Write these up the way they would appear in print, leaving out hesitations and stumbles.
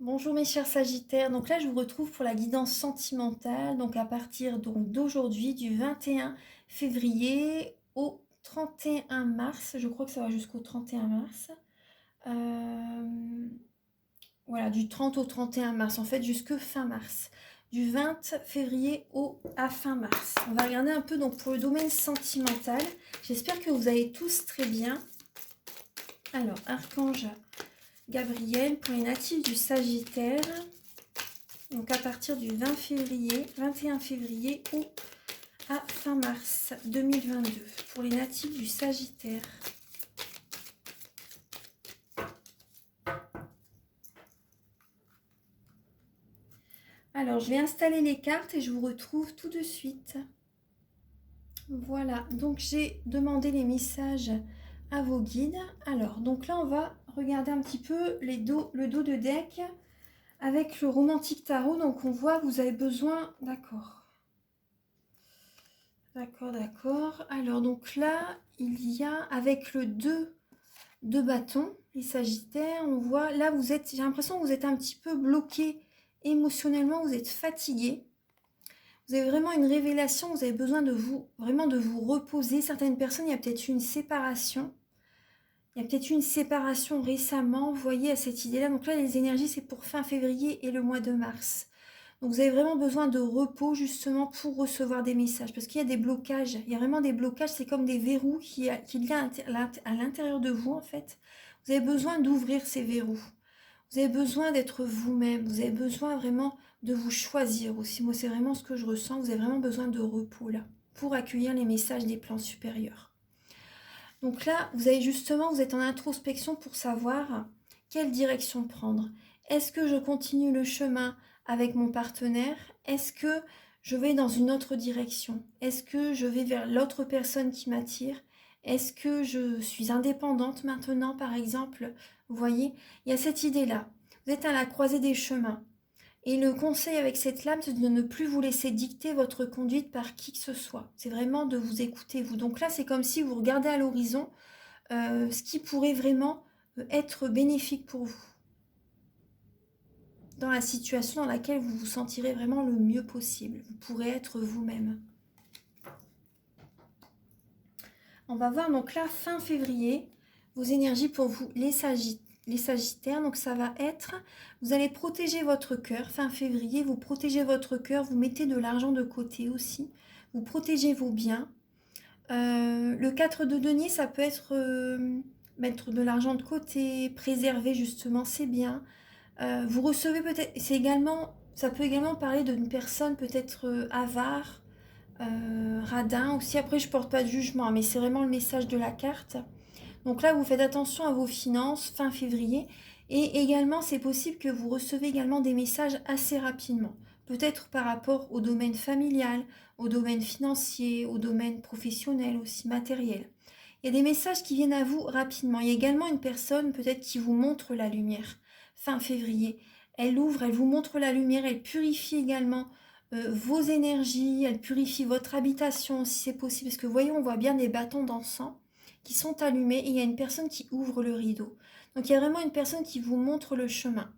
Bonjour mes chers Sagittaires, donc là je vous retrouve pour la guidance sentimentale, donc à partir donc d'aujourd'hui du 21 février au 31 mars, je crois que ça va jusqu'au 31 mars. Euh, voilà, du 30 au 31 mars, en fait jusque fin mars. Du 20 février à fin mars. On va regarder un peu donc pour le domaine sentimental. J'espère que vous allez tous très bien. Alors, Archange Gabriel pour les natifs du Sagittaire. Donc à partir du 20 février, 21 février ou à fin mars 2022 pour les natifs du Sagittaire. Alors je vais installer les cartes et je vous retrouve tout de suite. Voilà, donc j'ai demandé les messages à vos guides. Alors, donc là on va regarder un petit peu le dos de deck avec le romantique tarot. Donc on voit que vous avez besoin, d'accord. D'accord. Alors donc là, il y a avec le 2 de bâton, les Sagittaires, on voit, là vous êtes, j'ai l'impression que vous êtes un petit peu bloqué émotionnellement, vous êtes fatigué. Vous avez vraiment une révélation, vous avez besoin de vous, vraiment de vous reposer. Certaines personnes, il y a peut-être une séparation. Il y a peut-être eu une séparation récemment, vous voyez, à cette idée-là. Donc là, les énergies, c'est pour fin février et le mois de mars. Donc vous avez vraiment besoin de repos justement pour recevoir des messages. Parce qu'il y a des blocages, il y a vraiment des blocages, c'est comme des verrous qu'il y a à l'intérieur de vous en fait. Vous avez besoin d'ouvrir ces verrous. Vous avez besoin d'être vous-même. Vous avez besoin vraiment de vous choisir aussi. Moi, c'est vraiment ce que je ressens. Vous avez vraiment besoin de repos là pour accueillir les messages des plans supérieurs. Donc là, vous êtes en introspection pour savoir quelle direction prendre. Est-ce que je continue le chemin avec mon partenaire? Est-ce que je vais dans une autre direction? Est-ce que je vais vers l'autre personne qui m'attire? Est-ce que je suis indépendante maintenant, par exemple? Vous voyez, il y a cette idée-là. Vous êtes à la croisée des chemins. Et le conseil avec cette lame, c'est de ne plus vous laisser dicter votre conduite par qui que ce soit. C'est vraiment de vous écouter, vous. Donc là, c'est comme si vous regardez à l'horizon ce qui pourrait vraiment être bénéfique pour vous. Dans la situation dans laquelle vous vous sentirez vraiment le mieux possible. Vous pourrez être vous-même. On va voir donc là, fin février, vos énergies pour vous, les Sagittaires. Donc ça va être, vous allez protéger votre cœur. Fin février, vous protégez votre cœur, vous mettez de l'argent de côté aussi. Vous protégez vos biens. Le 4 de denier, ça peut être mettre de l'argent de côté, préserver justement ses biens. Vous recevez peut-être, ça peut également parler d'une personne peut-être avare, radin aussi. Après, je porte pas de jugement, mais c'est vraiment le message de la carte. Donc là, vous faites attention à vos finances fin février. Et également, c'est possible que vous recevez également des messages assez rapidement. Peut-être par rapport au domaine familial, au domaine financier, au domaine professionnel aussi, matériel. Il y a des messages qui viennent à vous rapidement. Il y a également une personne peut-être qui vous montre la lumière fin février. Elle ouvre, elle vous montre la lumière, elle purifie également vos énergies, elle purifie votre habitation si c'est possible. Parce que voyons, on voit bien des bâtons d'encens qui sont allumés et il y a une personne qui ouvre le rideau. Donc il y a vraiment une personne qui vous montre le chemin.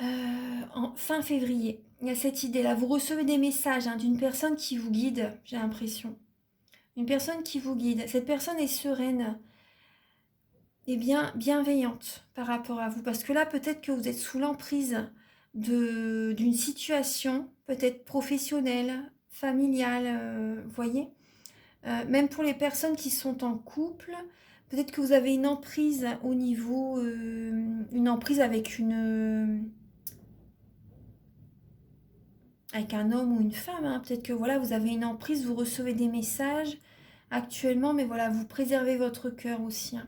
En fin février, il y a cette idée-là. Vous recevez des messages d'une personne qui vous guide, j'ai l'impression. Une personne qui vous guide. Cette personne est sereine et bien bienveillante par rapport à vous. Parce que là, peut-être que vous êtes sous l'emprise d'une situation, peut-être professionnelle, familiale, vous voyez. Même pour les personnes qui sont en couple, peut-être que vous avez une emprise au niveau, une emprise avec un homme ou une femme. Peut-être que voilà, vous avez une emprise, vous recevez des messages actuellement, mais voilà, vous préservez votre cœur aussi. Vous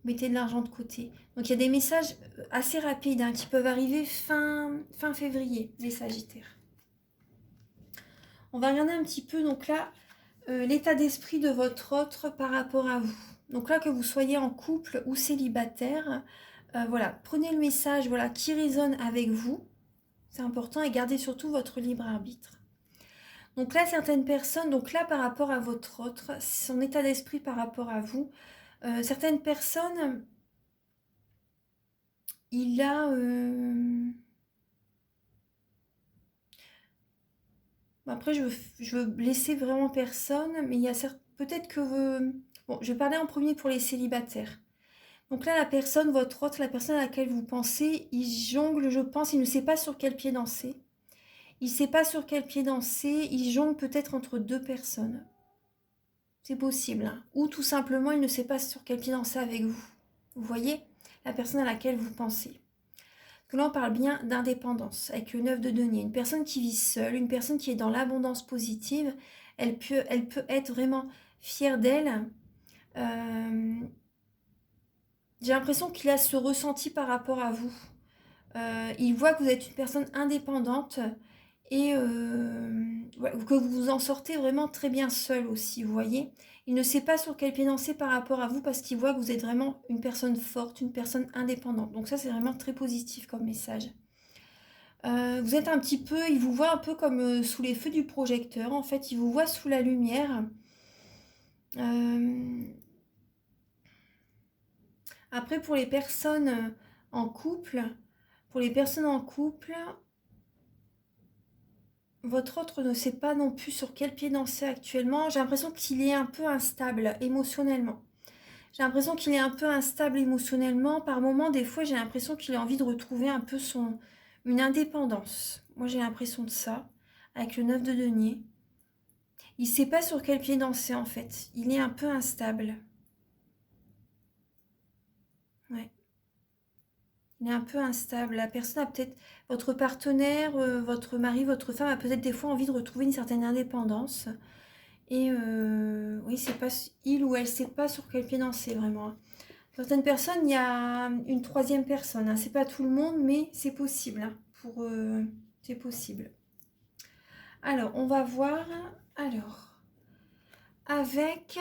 mettez de l'argent de côté. Donc il y a des messages assez rapides qui peuvent arriver fin février, les Sagittaires. On va regarder un petit peu donc là l'état d'esprit de votre autre par rapport à vous. Donc là, que vous soyez en couple ou célibataire, voilà, prenez le message voilà, qui résonne avec vous. C'est important et gardez surtout votre libre arbitre. Donc là, certaines personnes, donc là par rapport à votre autre, son état d'esprit par rapport à vous, certaines personnes, il a Après, je veux blesser vraiment personne, mais il y a peut-être que... Bon, je vais parler en premier pour les célibataires. Donc là, la personne, votre hôte, la personne à laquelle vous pensez, il jongle, je pense, il ne sait pas sur quel pied danser. Il ne sait pas sur quel pied danser, il jongle peut-être entre deux personnes. C'est possible, hein. Ou tout simplement, il ne sait pas sur quel pied danser avec vous. Vous voyez, la personne à laquelle vous pensez. Que là, on parle bien d'indépendance, avec le 9 de denier. Une personne qui vit seule, une personne qui est dans l'abondance positive, elle peut être vraiment fière d'elle. J'ai l'impression qu'il a ce ressenti par rapport à vous. Il voit que vous êtes une personne indépendante et que vous vous en sortez vraiment très bien seul aussi, vous voyez. Il ne sait pas sur quel pied danser par rapport à vous parce qu'il voit que vous êtes vraiment une personne forte, une personne indépendante. Donc ça, c'est vraiment très positif comme message. Vous êtes un petit peu, il vous voit un peu comme sous les feux du projecteur. En fait, il vous voit sous la lumière. Après, pour les personnes en couple, votre autre ne sait pas non plus sur quel pied danser actuellement. J'ai l'impression qu'il est un peu instable émotionnellement. Par moments, des fois, j'ai l'impression qu'il a envie de retrouver un peu une indépendance. Moi, j'ai l'impression de ça, avec le 9 de denier. Il ne sait pas sur quel pied danser, en fait. Il est un peu instable. Ouais. Il est un peu instable. La personne a peut-être... Votre partenaire, votre mari, votre femme a peut-être des fois envie de retrouver une certaine indépendance. Et oui, c'est pas... Il ou elle ne sait pas sur quel pied danser, vraiment. Certaines personnes, il y a une troisième personne. Hein. C'est pas tout le monde, mais c'est possible. Hein, c'est possible. Alors, on va voir. Alors, avec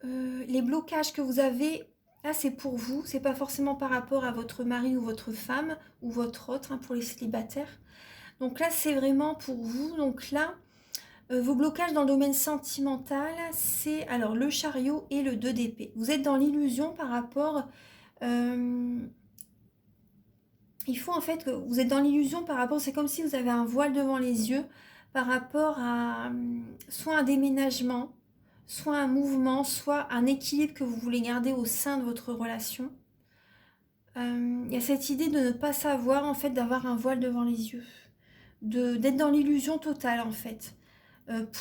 les blocages que vous avez, là, c'est pour vous. C'est pas forcément par rapport à votre mari ou votre femme ou votre autre, hein, pour les célibataires. Donc là, c'est vraiment pour vous. Donc là, vos blocages dans le domaine sentimental, c'est alors le chariot et le 2 d'épée. Vous êtes dans l'illusion par rapport... il faut en fait que vous êtes dans l'illusion par rapport... C'est comme si vous avez un voile devant les yeux par rapport à soit un déménagement, soit un mouvement, soit un équilibre que vous voulez garder au sein de votre relation. Il y a cette idée de ne pas savoir, en fait, d'avoir un voile devant les yeux. D'être dans l'illusion totale, en fait.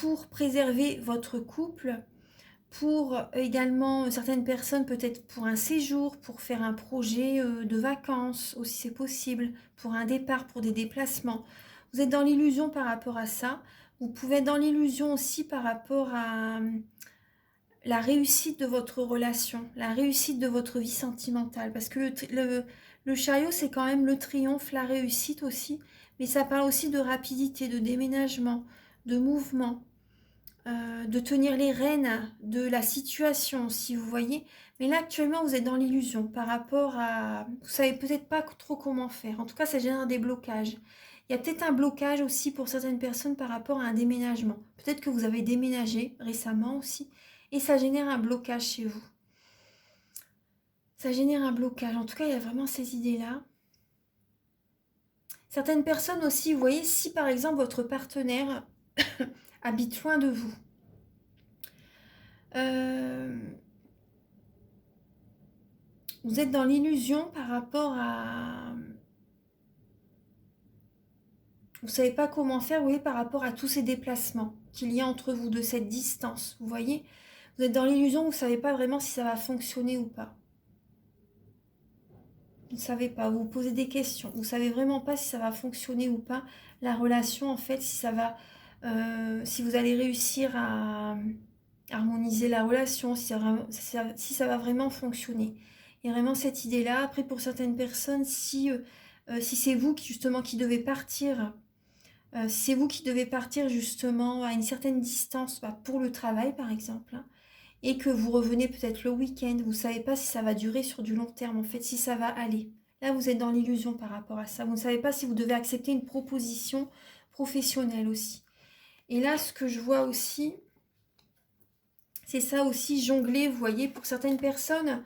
Pour préserver votre couple, pour également certaines personnes, peut-être pour un séjour, pour faire un projet de vacances, aussi c'est possible, pour un départ, pour des déplacements. Vous êtes dans l'illusion par rapport à ça. Vous pouvez être dans l'illusion aussi par rapport à la réussite de votre relation, la réussite de votre vie sentimentale. Parce que le chariot, c'est quand même le triomphe, la réussite aussi. Mais ça parle aussi de rapidité, de déménagement, de mouvement, de tenir les rênes de la situation, si vous voyez. Mais là, actuellement, vous êtes dans l'illusion par rapport à... Vous savez peut-être pas trop comment faire. En tout cas, ça génère des blocages. Il y a peut-être un blocage aussi pour certaines personnes par rapport à un déménagement. Peut-être que vous avez déménagé récemment aussi. Et ça génère un blocage chez vous. Ça génère un blocage. En tout cas, il y a vraiment ces idées-là. Certaines personnes aussi, vous voyez, si par exemple votre partenaire habite loin de vous, vous êtes dans l'illusion par rapport à... Vous ne savez pas comment faire, vous voyez, par rapport à tous ces déplacements qu'il y a entre vous, de cette distance, vous voyez. Vous êtes dans l'illusion, vous ne savez pas vraiment si ça va fonctionner ou pas. Vous ne savez pas, vous vous posez des questions. Vous ne savez vraiment pas si ça va fonctionner ou pas, la relation, en fait, si ça va... si vous allez réussir à harmoniser la relation, si ça va vraiment fonctionner. Il y a vraiment cette idée-là. Après, pour certaines personnes, si c'est vous justement qui devez partir, si c'est vous qui devez partir justement à une certaine distance, pour le travail par exemple, hein, et que vous revenez peut-être le week-end, vous ne savez pas si ça va durer sur du long terme, en fait, si ça va aller. Là, vous êtes dans l'illusion par rapport à ça. Vous ne savez pas si vous devez accepter une proposition professionnelle aussi. Et là, ce que je vois aussi, c'est ça aussi, jongler, vous voyez, pour certaines personnes,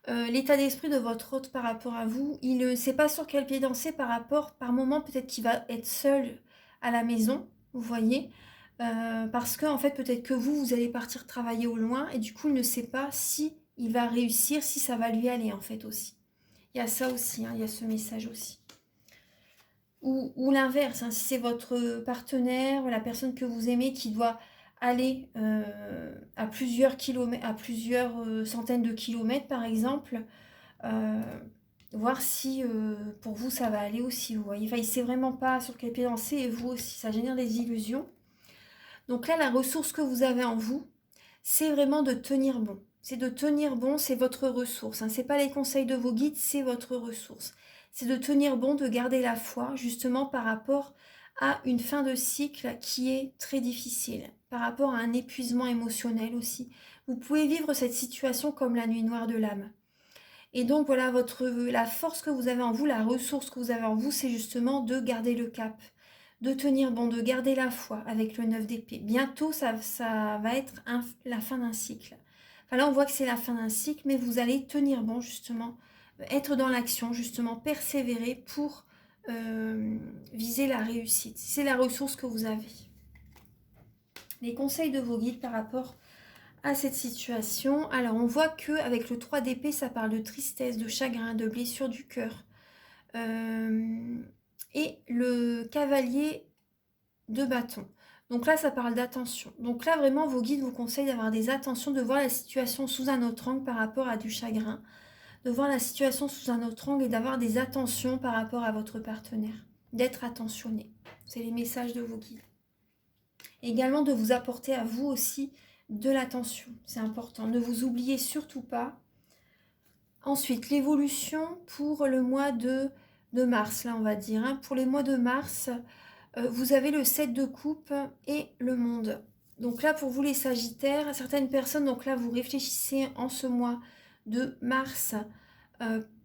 l'état d'esprit de votre hôte par rapport à vous, il ne sait pas sur quel pied danser par moment, peut-être qu'il va être seul à la maison. vous voyez. Parce que en fait, peut-être que vous allez partir travailler au loin et du coup, il ne sait pas si il va réussir, si ça va lui aller en fait aussi. Il y a ça aussi, hein, il y a ce message aussi. Ou l'inverse, hein, si c'est votre partenaire, la personne que vous aimez qui doit aller à plusieurs kilomètres, à plusieurs centaines de kilomètres par exemple, euh, voir si pour vous ça va aller aussi, vous voyez. Enfin, il ne sait vraiment pas sur quel pied danser et vous aussi, ça génère des illusions. Donc là, la ressource que vous avez en vous, c'est vraiment de tenir bon. C'est de tenir bon, c'est votre ressource. Hein. Ce n'est pas les conseils de vos guides, c'est votre ressource. C'est de tenir bon, de garder la foi, justement par rapport à une fin de cycle qui est très difficile, par rapport à un épuisement émotionnel aussi. Vous pouvez vivre cette situation comme la nuit noire de l'âme. Et donc voilà, la force que vous avez en vous, la ressource que vous avez en vous, c'est justement de garder le cap, de tenir bon, de garder la foi avec le 9 d'épée. Bientôt, ça va être la fin d'un cycle. Enfin là, on voit que c'est la fin d'un cycle, mais vous allez tenir bon, justement, être dans l'action, justement, persévérer pour viser la réussite. C'est la ressource que vous avez. Les conseils de vos guides par rapport à cette situation. Alors, on voit qu'avec le 3 d'épée, ça parle de tristesse, de chagrin, de blessure du cœur. Et le cavalier de bâton. Donc là, ça parle d'attention. Donc là, vraiment, vos guides vous conseillent d'avoir des attentions, de voir la situation sous un autre angle par rapport à du chagrin, de voir la situation sous un autre angle et d'avoir des attentions par rapport à votre partenaire, d'être attentionné. C'est les messages de vos guides. Également de vous apporter à vous aussi de l'attention, c'est important. Ne vous oubliez surtout pas. Ensuite, l'évolution pour le mois de mars, là on va dire. Hein. Pour les mois de mars, vous avez le 7 de coupe et le monde. Donc là, pour vous les sagittaires, certaines personnes, donc là, vous réfléchissez en ce mois de mars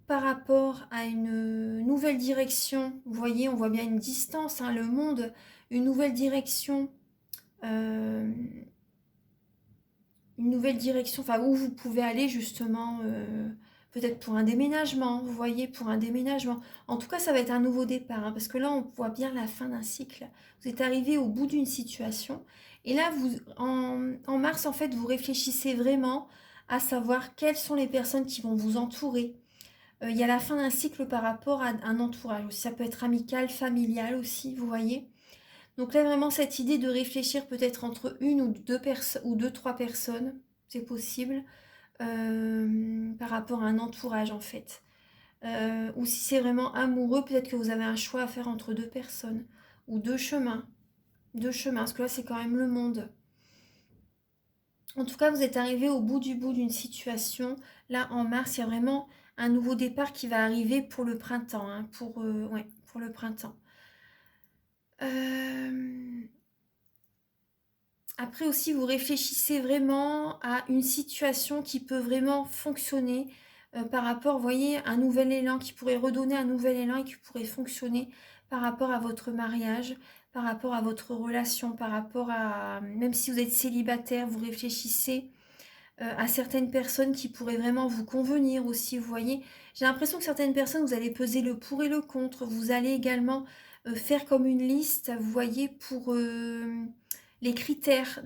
par rapport à une nouvelle direction. Vous voyez, on voit bien une distance, hein, le monde, une nouvelle direction. Une nouvelle direction, enfin où vous pouvez aller justement, peut-être pour un déménagement, vous voyez, pour un déménagement. En tout cas, ça va être un nouveau départ, hein, parce que là, on voit bien la fin d'un cycle. Vous êtes arrivé au bout d'une situation, et là, en mars, en fait, vous réfléchissez vraiment à savoir quelles sont les personnes qui vont vous entourer. Il y a la fin d'un cycle par rapport à un entourage aussi. Ça peut être amical, familial aussi, vous voyez. Donc là, vraiment, cette idée de réfléchir peut-être entre une ou deux, trois personnes, c'est possible, par rapport à un entourage en fait. Ou si c'est vraiment amoureux, peut-être que vous avez un choix à faire entre deux personnes, ou deux chemins. Deux chemins, parce que là, c'est quand même le monde. En tout cas, vous êtes arrivé au bout d'une situation. Là, en mars, il y a vraiment un nouveau départ qui va arriver pour le printemps. Hein, pour le printemps. Après aussi, vous réfléchissez vraiment à une situation qui peut vraiment fonctionner par rapport, vous voyez, un nouvel élan qui pourrait redonner un nouvel élan et qui pourrait fonctionner par rapport à votre mariage, par rapport à votre relation, par rapport à, même si vous êtes célibataire, vous réfléchissez à certaines personnes qui pourraient vraiment vous convenir aussi, vous voyez. J'ai l'impression que certaines personnes, vous allez peser le pour et le contre, vous allez également faire comme une liste, vous voyez, pour les critères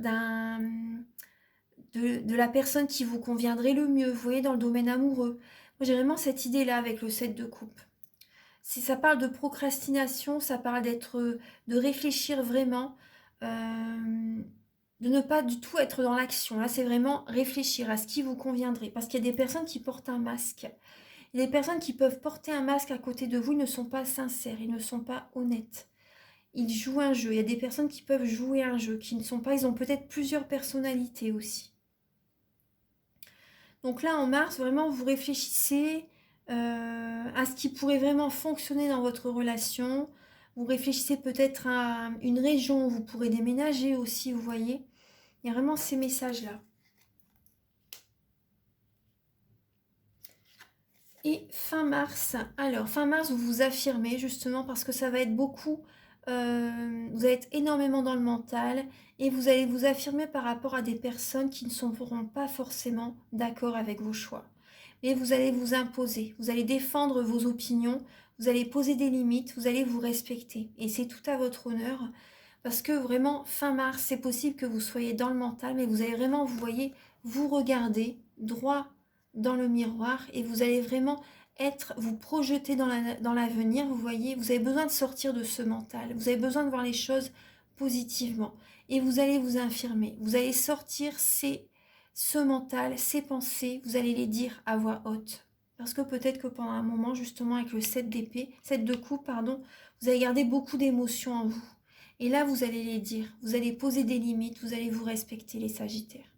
de la personne qui vous conviendrait le mieux, vous voyez, dans le domaine amoureux. Moi, j'ai vraiment cette idée-là avec le 7 de coupe. Si ça parle de procrastination, ça parle de réfléchir vraiment, de ne pas du tout être dans l'action. Là, c'est vraiment réfléchir à ce qui vous conviendrait. Parce qu'il y a des personnes qui portent un masque. Il y a des personnes qui peuvent porter un masque à côté de vous, ils ne sont pas sincères, ils ne sont pas honnêtes. Ils jouent un jeu. Il y a des personnes qui peuvent jouer un jeu, qui ne sont pas... Ils ont peut-être plusieurs personnalités aussi. Donc là, en mars, vraiment, vous réfléchissez à ce qui pourrait vraiment fonctionner dans votre relation. Vous réfléchissez peut-être à une région où vous pourrez déménager aussi, vous voyez. Il y a vraiment ces messages-là. Et fin mars, alors fin mars, vous vous affirmez justement parce que ça va être beaucoup, vous allez être énormément dans le mental et vous allez vous affirmer par rapport à des personnes qui ne seront pas forcément d'accord avec vos choix. Mais vous allez vous imposer, vous allez défendre vos opinions, vous allez poser des limites, vous allez vous respecter et c'est tout à votre honneur. Parce que vraiment, fin mars, c'est possible que vous soyez dans le mental, mais vous allez vraiment, vous voyez, vous regarder droit dans le miroir et vous allez vraiment vous projeter dans l'avenir, vous voyez, vous avez besoin de sortir de ce mental, vous avez besoin de voir les choses positivement et vous allez vous affirmer, vous allez sortir ce mental, ces pensées, vous allez les dire à voix haute. Parce que peut-être que pendant un moment, justement, avec le 7 d'épée, 7 de coupe, pardon, vous allez garder beaucoup d'émotions en vous. Et là, vous allez les dire, vous allez poser des limites, vous allez vous respecter les Sagittaires.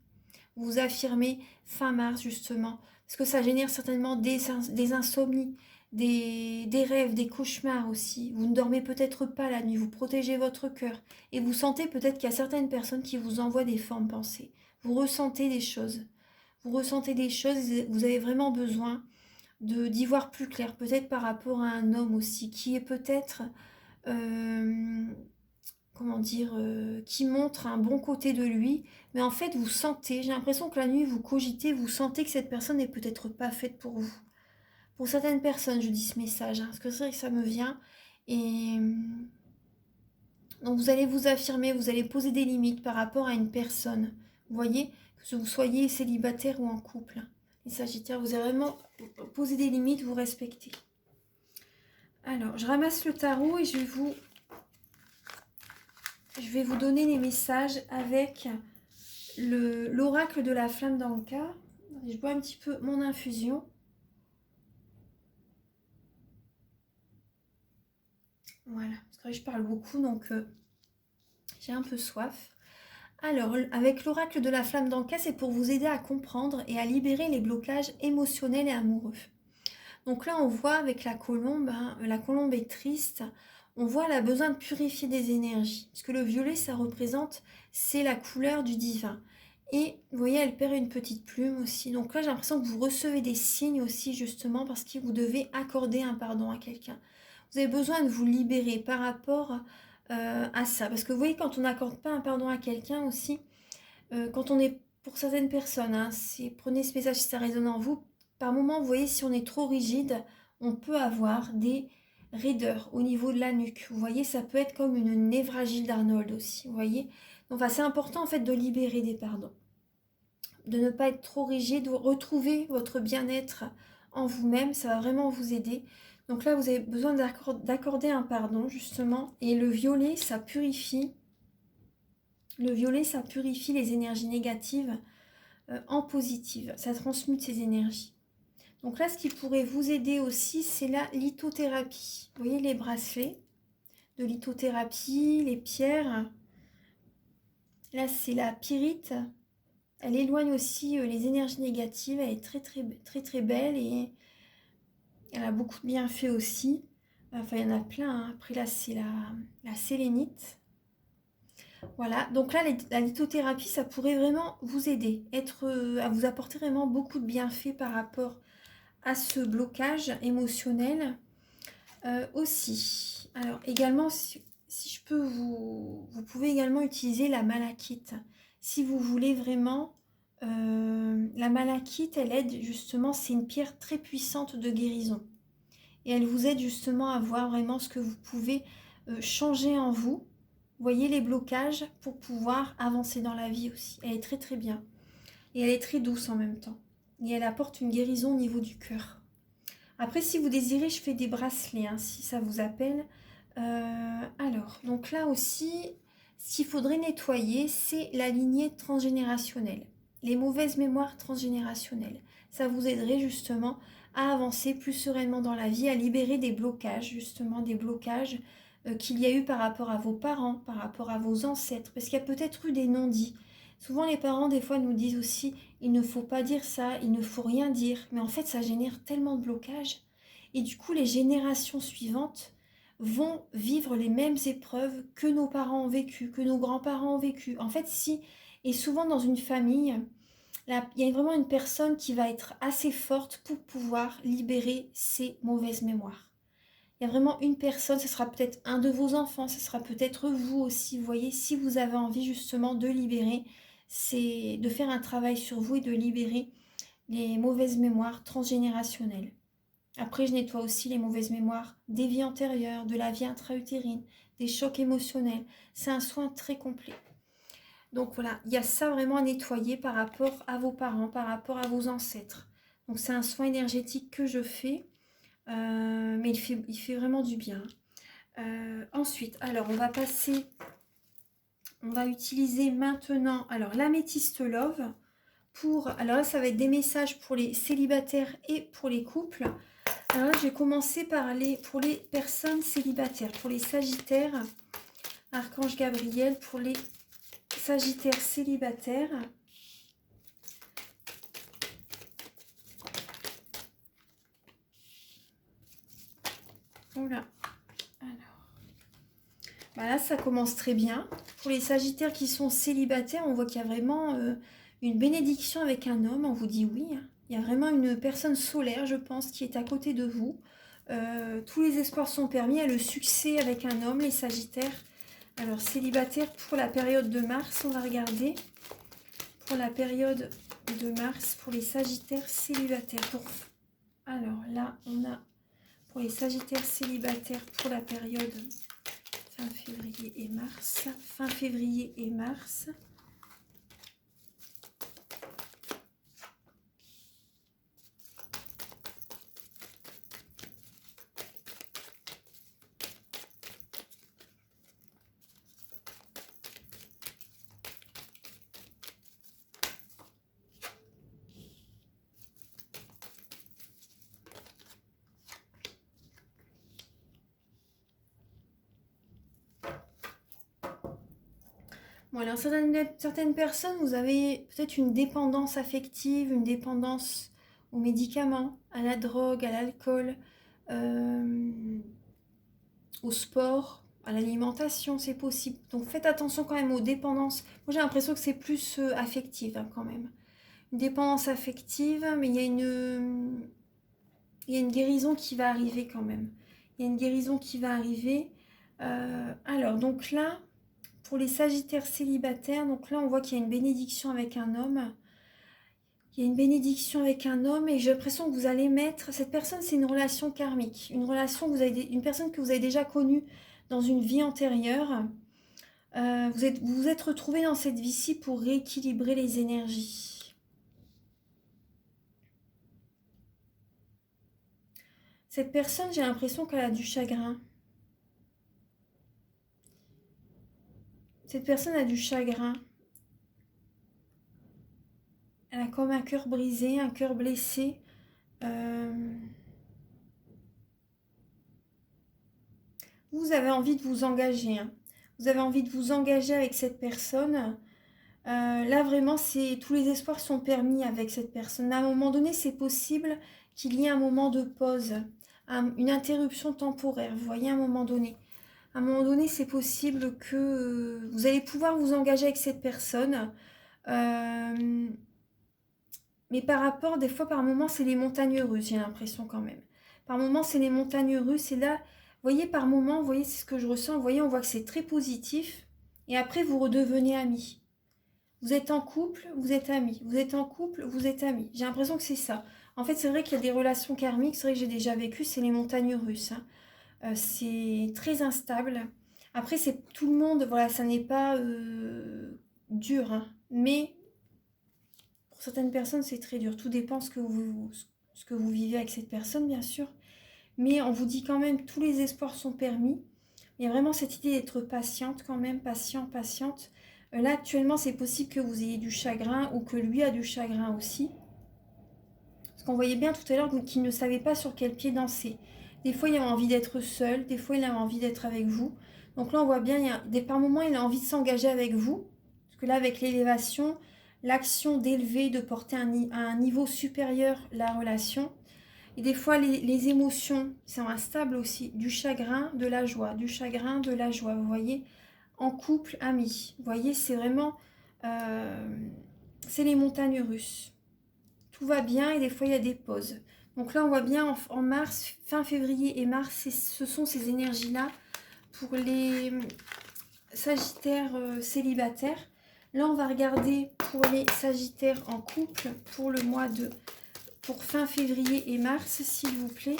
Vous affirmez fin mars, justement, parce que ça génère certainement des insomnies, des rêves, des cauchemars aussi. Vous ne dormez peut-être pas la nuit, vous protégez votre cœur. Et vous sentez peut-être qu'il y a certaines personnes qui vous envoient des formes pensées. Vous ressentez des choses. Vous ressentez des choses, vous avez vraiment besoin d'y voir plus clair, peut-être par rapport à un homme aussi, qui est peut-être, comment dire, qui montre un bon côté de lui, mais en fait vous sentez, j'ai l'impression que la nuit vous cogitez, vous sentez que cette personne n'est peut-être pas faite pour vous. Pour certaines personnes, je dis ce message, hein, parce que c'est vrai que ça me vient, et donc vous allez vous affirmer, vous allez poser des limites par rapport à une personne, vous voyez, que vous soyez célibataire ou en couple. Les Sagittaires, vous allez vraiment poser des limites, vous respecter. Alors, je ramasse le tarot et je vais vous donner les messages avec l'oracle de la flamme d'Anka. Je bois un petit peu mon infusion. Voilà, parce que je parle beaucoup, donc j'ai un peu soif. Alors, avec l'oracle de la flamme d'Anka, c'est pour vous aider à comprendre et à libérer les blocages émotionnels et amoureux. Donc là, on voit avec la colombe, hein, la colombe est triste. On voit qu'elle a besoin de purifier des énergies. Parce que le violet, ça représente, c'est la couleur du divin. Et vous voyez, elle perd une petite plume aussi. Donc là, j'ai l'impression que vous recevez des signes aussi, justement, parce que vous devez accorder un pardon à quelqu'un. Vous avez besoin de vous libérer par rapport à ça. Parce que vous voyez, quand on n'accorde pas un pardon à quelqu'un aussi, quand on est, pour certaines personnes, hein, prenez ce message si ça résonne en vous, par moment, vous voyez, si on est trop rigide, on peut avoir des raideurs au niveau de la nuque. Vous voyez, ça peut être comme une névralgie d'Arnold aussi, vous voyez. Donc, enfin, c'est important en fait de libérer des pardons, de ne pas être trop rigide, de retrouver votre bien-être en vous-même, ça va vraiment vous aider. Donc là, vous avez besoin d'accorder un pardon, justement, et le violet, ça purifie. Le violet, ça purifie les énergies négatives en positive, ça transmute ces énergies. Donc là, ce qui pourrait vous aider aussi, c'est la lithothérapie. Vous voyez les bracelets de lithothérapie, les pierres. Là, c'est la pyrite. Elle éloigne aussi les énergies négatives. Elle est très, très, très, très belle et elle a beaucoup de bienfaits aussi. Enfin, il y en a plein, hein. Après, là, c'est la sélénite. Voilà, donc là, la lithothérapie, ça pourrait vraiment vous aider, à vous apporter vraiment beaucoup de bienfaits par rapport à ce blocage émotionnel aussi. Alors également, si je peux vous pouvez également utiliser la malachite. Si vous voulez vraiment, la malachite, elle aide justement, c'est une pierre très puissante de guérison. Et elle vous aide justement à voir vraiment ce que vous pouvez changer en vous. Voyez les blocages pour pouvoir avancer dans la vie aussi. Elle est très très bien. Et elle est très douce en même temps. Et elle apporte une guérison au niveau du cœur. Après, si vous désirez, je fais des bracelets, hein, si ça vous appelle. Alors, donc là aussi, ce qu'il faudrait nettoyer, c'est la lignée transgénérationnelle. Les mauvaises mémoires transgénérationnelles. Ça vous aiderait justement à avancer plus sereinement dans la vie, à libérer des blocages, justement des blocages qu'il y a eu par rapport à vos parents, par rapport à vos ancêtres, parce qu'il y a peut-être eu des non-dits. Souvent les parents des fois nous disent aussi il ne faut pas dire ça, il ne faut rien dire, mais en fait ça génère tellement de blocages et du coup les générations suivantes vont vivre les mêmes épreuves que nos parents ont vécu, que nos grands-parents ont vécu. En fait et souvent dans une famille, là, il y a vraiment une personne qui va être assez forte pour pouvoir libérer ses mauvaises mémoires. Il y a vraiment une personne, ce sera peut-être un de vos enfants, ce sera peut-être vous aussi. Vous voyez, si vous avez envie justement de libérer, c'est de faire un travail sur vous et de libérer les mauvaises mémoires transgénérationnelles. Après, je nettoie aussi les mauvaises mémoires des vies antérieures, de la vie intra-utérine, des chocs émotionnels. C'est un soin très complet. Donc voilà, il y a ça vraiment à nettoyer par rapport à vos parents, par rapport à vos ancêtres. Donc c'est un soin énergétique que je fais, mais il fait vraiment du bien. Ensuite, alors on va utiliser maintenant, alors l'améthyste love pour, alors là ça va être des messages pour les célibataires et pour les couples. Alors là je vais commencer par pour les personnes célibataires, pour les sagittaires, Archange Gabriel pour les sagittaires célibataires. Voilà. Alors, bah là, ça commence très bien. Pour les sagittaires qui sont célibataires, on voit qu'il y a vraiment une bénédiction avec un homme. On vous dit oui. Hein. Il y a vraiment une personne solaire, je pense, qui est à côté de vous. Tous les espoirs sont permis. Il y a le succès avec un homme, les sagittaires. Alors, célibataire pour la période de mars, on va regarder. Pour la période de mars, pour les sagittaires célibataires. Alors là, on a pour les sagittaires célibataires pour la période fin février et mars. Fin février et mars. Bon, alors certaines personnes, vous avez peut-être une dépendance affective, une dépendance aux médicaments, à la drogue, à l'alcool, au sport, à l'alimentation, c'est possible. Donc faites attention quand même aux dépendances. Moi j'ai l'impression que c'est plus affective hein, quand même. Une dépendance affective, mais il y a une guérison qui va arriver quand même. Il y a une guérison qui va arriver. Alors donc là... Pour les sagittaires célibataires, donc là on voit qu'il y a une bénédiction avec un homme. Il y a une bénédiction avec un homme et j'ai l'impression que vous allez mettre... Cette personne, c'est une relation karmique. Une relation que une personne que vous avez déjà connue dans une vie antérieure. Vous vous êtes retrouvé dans cette vie-ci pour rééquilibrer les énergies. Cette personne, j'ai l'impression qu'elle a du chagrin. Cette personne a du chagrin. Elle a comme un cœur brisé, un cœur blessé. Vous avez envie de vous engager. Hein. Vous avez envie de vous engager avec cette personne. Là, vraiment, tous les espoirs sont permis avec cette personne. À un moment donné, c'est possible qu'il y ait un moment de pause, une interruption temporaire. Vous voyez, à un moment donné. À un moment donné, c'est possible que vous allez pouvoir vous engager avec cette personne. Mais par rapport, des fois, par moments, c'est les montagnes russes, j'ai l'impression quand même. Par moments, c'est les montagnes russes. Et là, vous voyez, par moments, vous voyez, c'est ce que je ressens. Vous voyez, on voit que c'est très positif. Et après, vous redevenez amis. Vous êtes en couple, vous êtes amis. Vous êtes en couple, vous êtes amis. J'ai l'impression que c'est ça. En fait, c'est vrai qu'il y a des relations karmiques. C'est vrai que j'ai déjà vécu, c'est les montagnes russes. Hein. C'est très instable. Après, c'est tout le monde. Voilà, ça n'est pas dur. Hein. Mais... Pour certaines personnes, c'est très dur. Tout dépend ce que vous vivez avec cette personne, bien sûr. Mais on vous dit quand même, tous les espoirs sont permis. Il y a vraiment cette idée d'être patiente quand même, patiente. Là, actuellement, c'est possible que vous ayez du chagrin ou que lui a du chagrin aussi. Parce qu'on voyait bien tout à l'heure qu'il ne savait pas sur quel pied danser. Des fois, il a envie d'être seul. Des fois, il a envie d'être avec vous. Donc là, on voit bien, par moments, il a envie de s'engager avec vous. Parce que là, avec l'élévation... L'action d'élever, de porter à un niveau supérieur la relation. Et des fois, les émotions sont instables aussi. Du chagrin, de la joie. Du chagrin, de la joie. Vous voyez, en couple, amis. Vous voyez, c'est vraiment... c'est les montagnes russes. Tout va bien et des fois, il y a des pauses. Donc là, on voit bien en mars, fin février et mars, ce sont ces énergies-là pour les sagittaires célibataires. Là, on va regarder pour les sagittaires en couple pour le mois pour fin février et mars, s'il vous plaît.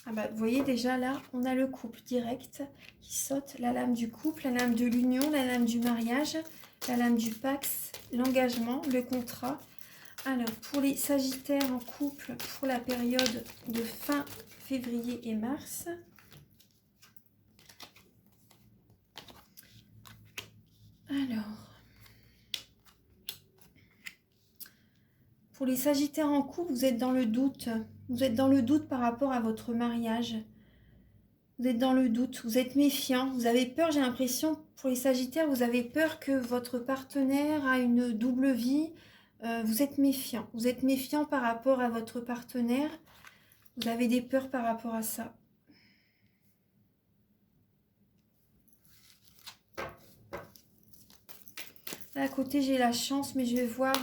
Ah bah, vous voyez déjà là, on a le couple direct qui saute, la lame du couple, la lame de l'union, la lame du mariage, la lame du pax, l'engagement, le contrat. Alors, pour les Sagittaires en couple, pour la période de fin février et mars. Alors, pour les Sagittaires en couple, vous êtes dans le doute. Vous êtes dans le doute par rapport à votre mariage. Vous êtes dans le doute, vous êtes méfiant, vous avez peur, j'ai l'impression, pour les Sagittaires, vous avez peur que votre partenaire a une double vie. Vous êtes méfiant par rapport à votre partenaire. Vous avez des peurs par rapport à ça. Là, à côté, j'ai la chance, mais je vais voir...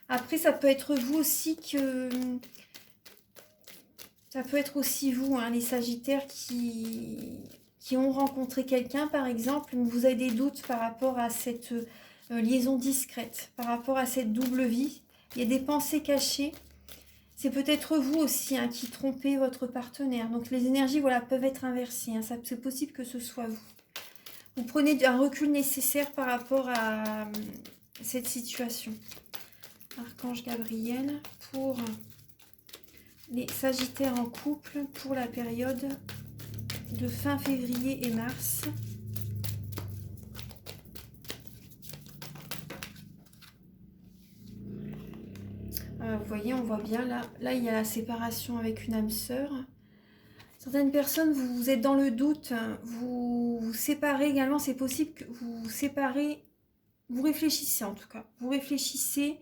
Après, ça peut être vous aussi que... Ça peut être aussi vous, hein, les Sagittaires qui ont rencontré quelqu'un, par exemple, mais vous avez des doutes par rapport à cette liaison discrète, par rapport à cette double vie. Il y a des pensées cachées. C'est peut-être vous aussi, hein, qui trompez votre partenaire. Donc les énergies, voilà, peuvent être inversées, hein. C'est possible que ce soit vous. Vous prenez un recul nécessaire par rapport à cette situation. Archange Gabriel pour les Sagittaires en couple pour la période de fin février et mars. Vous voyez, on voit bien là il y a la séparation avec une âme sœur. Certaines personnes, vous êtes dans le doute, vous vous séparez également, c'est possible que vous vous séparez, vous réfléchissez en tout cas, vous réfléchissez,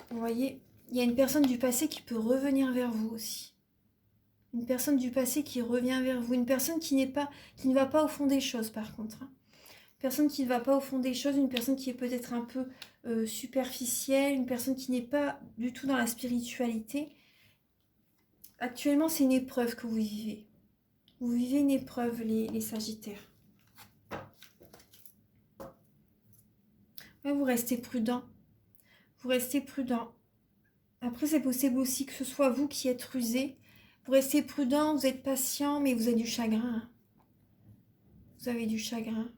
vous voyez, il y a une personne du passé qui peut revenir vers vous aussi. Une personne du passé qui revient vers vous, une personne qui ne va pas au fond des choses par contre. Une personne qui ne va pas au fond des choses, une personne qui est peut-être un peu superficielle, une personne qui n'est pas du tout dans la spiritualité. Actuellement, c'est une épreuve que vous vivez. Vous vivez une épreuve, les Sagittaires. Ouais, vous restez prudent. Vous restez prudent. Après, c'est possible aussi que ce soit vous qui êtes rusé. Vous restez prudent, vous êtes patient, mais vous avez du chagrin. Vous avez du chagrin.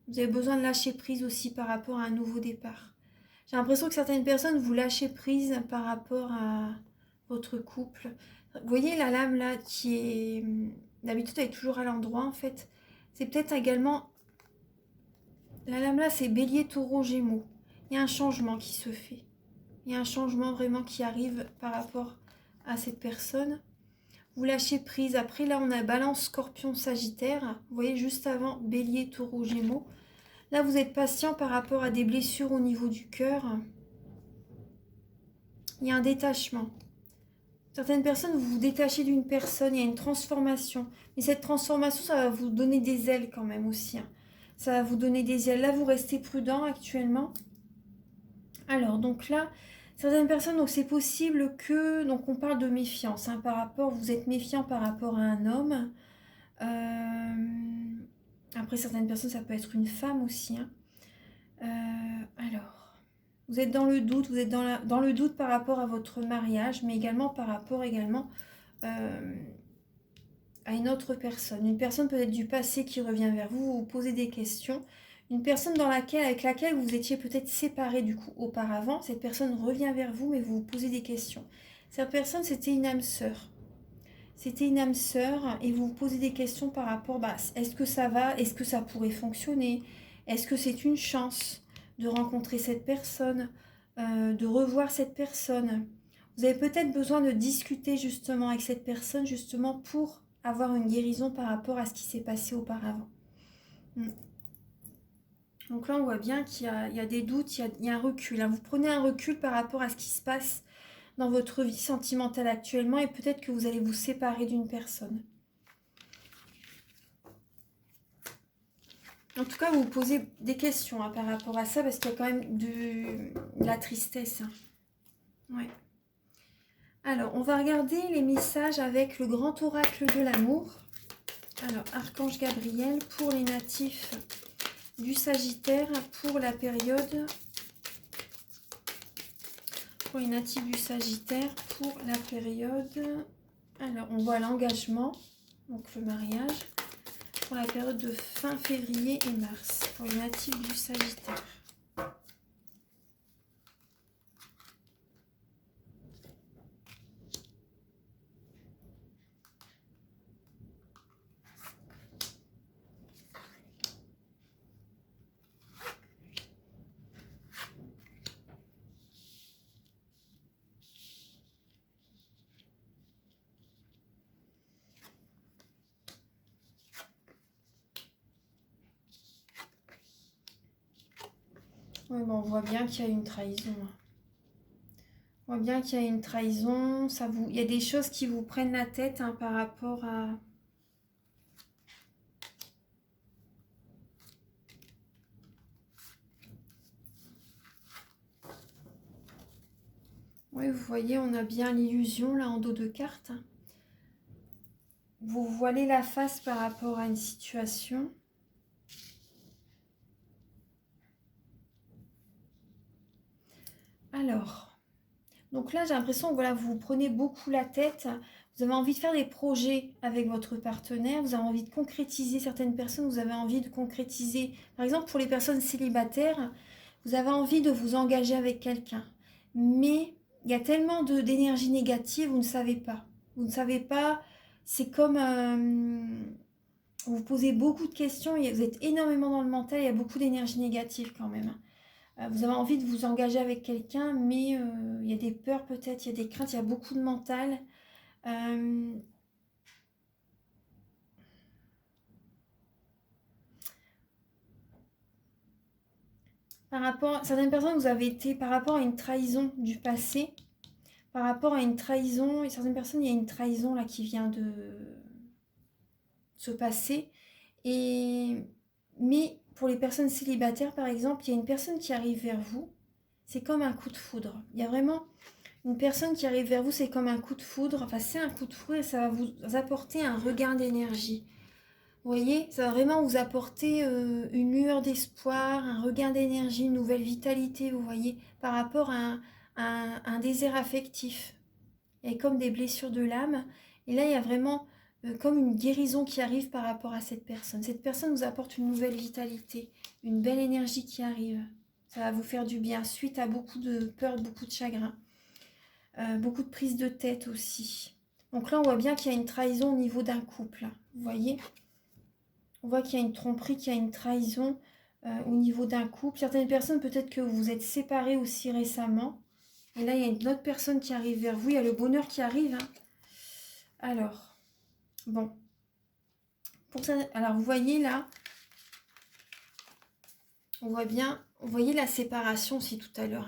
Vous avez besoin de lâcher prise aussi par rapport à un nouveau départ. J'ai l'impression que certaines personnes, vous lâchez prise par rapport à votre couple. Vous voyez la lame là qui est... D'habitude, elle est toujours à l'endroit en fait. C'est peut-être également... La lame là, c'est Bélier, Taureau, Gémeaux. Il y a un changement qui se fait. Il y a un changement vraiment qui arrive par rapport à cette personne. Vous lâchez prise. Après là, on a Balance, Scorpion, Sagittaire. Vous voyez juste avant Bélier, Taureau, Gémeaux. Là, vous êtes patient par rapport à des blessures au niveau du cœur. Il y a un détachement. Certaines personnes, vous vous détachez d'une personne, il y a une transformation. Mais cette transformation, ça va vous donner des ailes quand même aussi, hein. Ça va vous donner des ailes. Là, vous restez prudent actuellement. Alors, donc là, certaines personnes, donc c'est possible que... Donc, on parle de méfiance, hein, par rapport... Vous êtes méfiant par rapport à un homme. Après, certaines personnes, ça peut être une femme aussi, hein. Alors... Vous êtes dans le doute, vous êtes dans le doute par rapport à votre mariage, mais également par rapport à une autre personne. Une personne peut-être du passé qui revient vers vous, vous posez des questions. Une personne avec laquelle vous étiez peut-être séparé du coup auparavant. Cette personne revient vers vous, mais vous vous posez des questions. Cette personne, c'était une âme sœur. C'était une âme sœur et vous vous posez des questions par rapport, est-ce que ça va? Est-ce que ça pourrait fonctionner? Est-ce que c'est une chance de rencontrer cette personne, de revoir cette personne? Vous avez peut-être besoin de discuter justement avec cette personne, justement pour avoir une guérison par rapport à ce qui s'est passé auparavant. Donc là, on voit bien qu'il y a des doutes, il y a un recul. Vous prenez un recul par rapport à ce qui se passe dans votre vie sentimentale actuellement et peut-être que vous allez vous séparer d'une personne. En tout cas, vous vous posez des questions, hein, par rapport à ça parce qu'il y a quand même de la tristesse, hein. Ouais. Alors, on va regarder les messages avec le grand oracle de l'amour. Alors, Archange Gabriel pour les natifs du Sagittaire pour la période... Pour les natifs du Sagittaire pour la période Alors, on voit l'engagement, donc le mariage, pour la période de fin février et mars, pour les natifs du Sagittaire. Oui, bon, on voit bien qu'il y a une trahison. On voit bien qu'il y a une trahison. Il y a des choses qui vous prennent la tête hein, par rapport à... Oui, vous voyez, on a bien l'illusion là en dos de carte. Vous voilez la face par rapport à une situation. Alors, donc là, j'ai l'impression que voilà, vous vous prenez beaucoup la tête. Vous avez envie de faire des projets avec votre partenaire. Vous avez envie de concrétiser certaines personnes. Vous avez envie de concrétiser, par exemple, pour les personnes célibataires, vous avez envie de vous engager avec quelqu'un. Mais il y a tellement d'énergie négative, vous ne savez pas. Vous ne savez pas, c'est comme... vous vous posez beaucoup de questions, vous êtes énormément dans le mental, il y a beaucoup d'énergie négative quand même. Vous avez envie de vous engager avec quelqu'un, mais il y a des peurs peut-être, il y a des craintes, il y a beaucoup de mental. Par rapport, certaines personnes, vous avez été par rapport à une trahison du passé, par rapport à une trahison, et certaines personnes, il y a une trahison là qui vient de se passer. Mais pour les personnes célibataires, par exemple, il y a une personne qui arrive vers vous, c'est comme un coup de foudre. Il y a vraiment une personne qui arrive vers vous, c'est comme un coup de foudre. Enfin, c'est un coup de foudre et ça va vous apporter un regain d'énergie. Vous voyez, ça va vraiment vous apporter une lueur d'espoir, un regain d'énergie, une nouvelle vitalité, vous voyez, par rapport à un désert affectif. Il y a comme des blessures de l'âme. Et là, il y a vraiment comme une guérison qui arrive par rapport à cette personne. Cette personne vous apporte une nouvelle vitalité, une belle énergie qui arrive. Ça va vous faire du bien, suite à beaucoup de peur, beaucoup de chagrin. Beaucoup de prise de tête aussi. Donc là, on voit bien qu'il y a une trahison au niveau d'un couple. Vous voyez ? On voit qu'il y a une tromperie, qu'il y a une trahison au niveau d'un couple. Certaines personnes, peut-être que vous vous êtes séparés aussi récemment. Et là, il y a une autre personne qui arrive vers vous. Il y a le bonheur qui arrive. Hein. Alors, bon. Pour ça, alors, vous voyez là, on voit bien, vous voyez la séparation aussi tout à l'heure.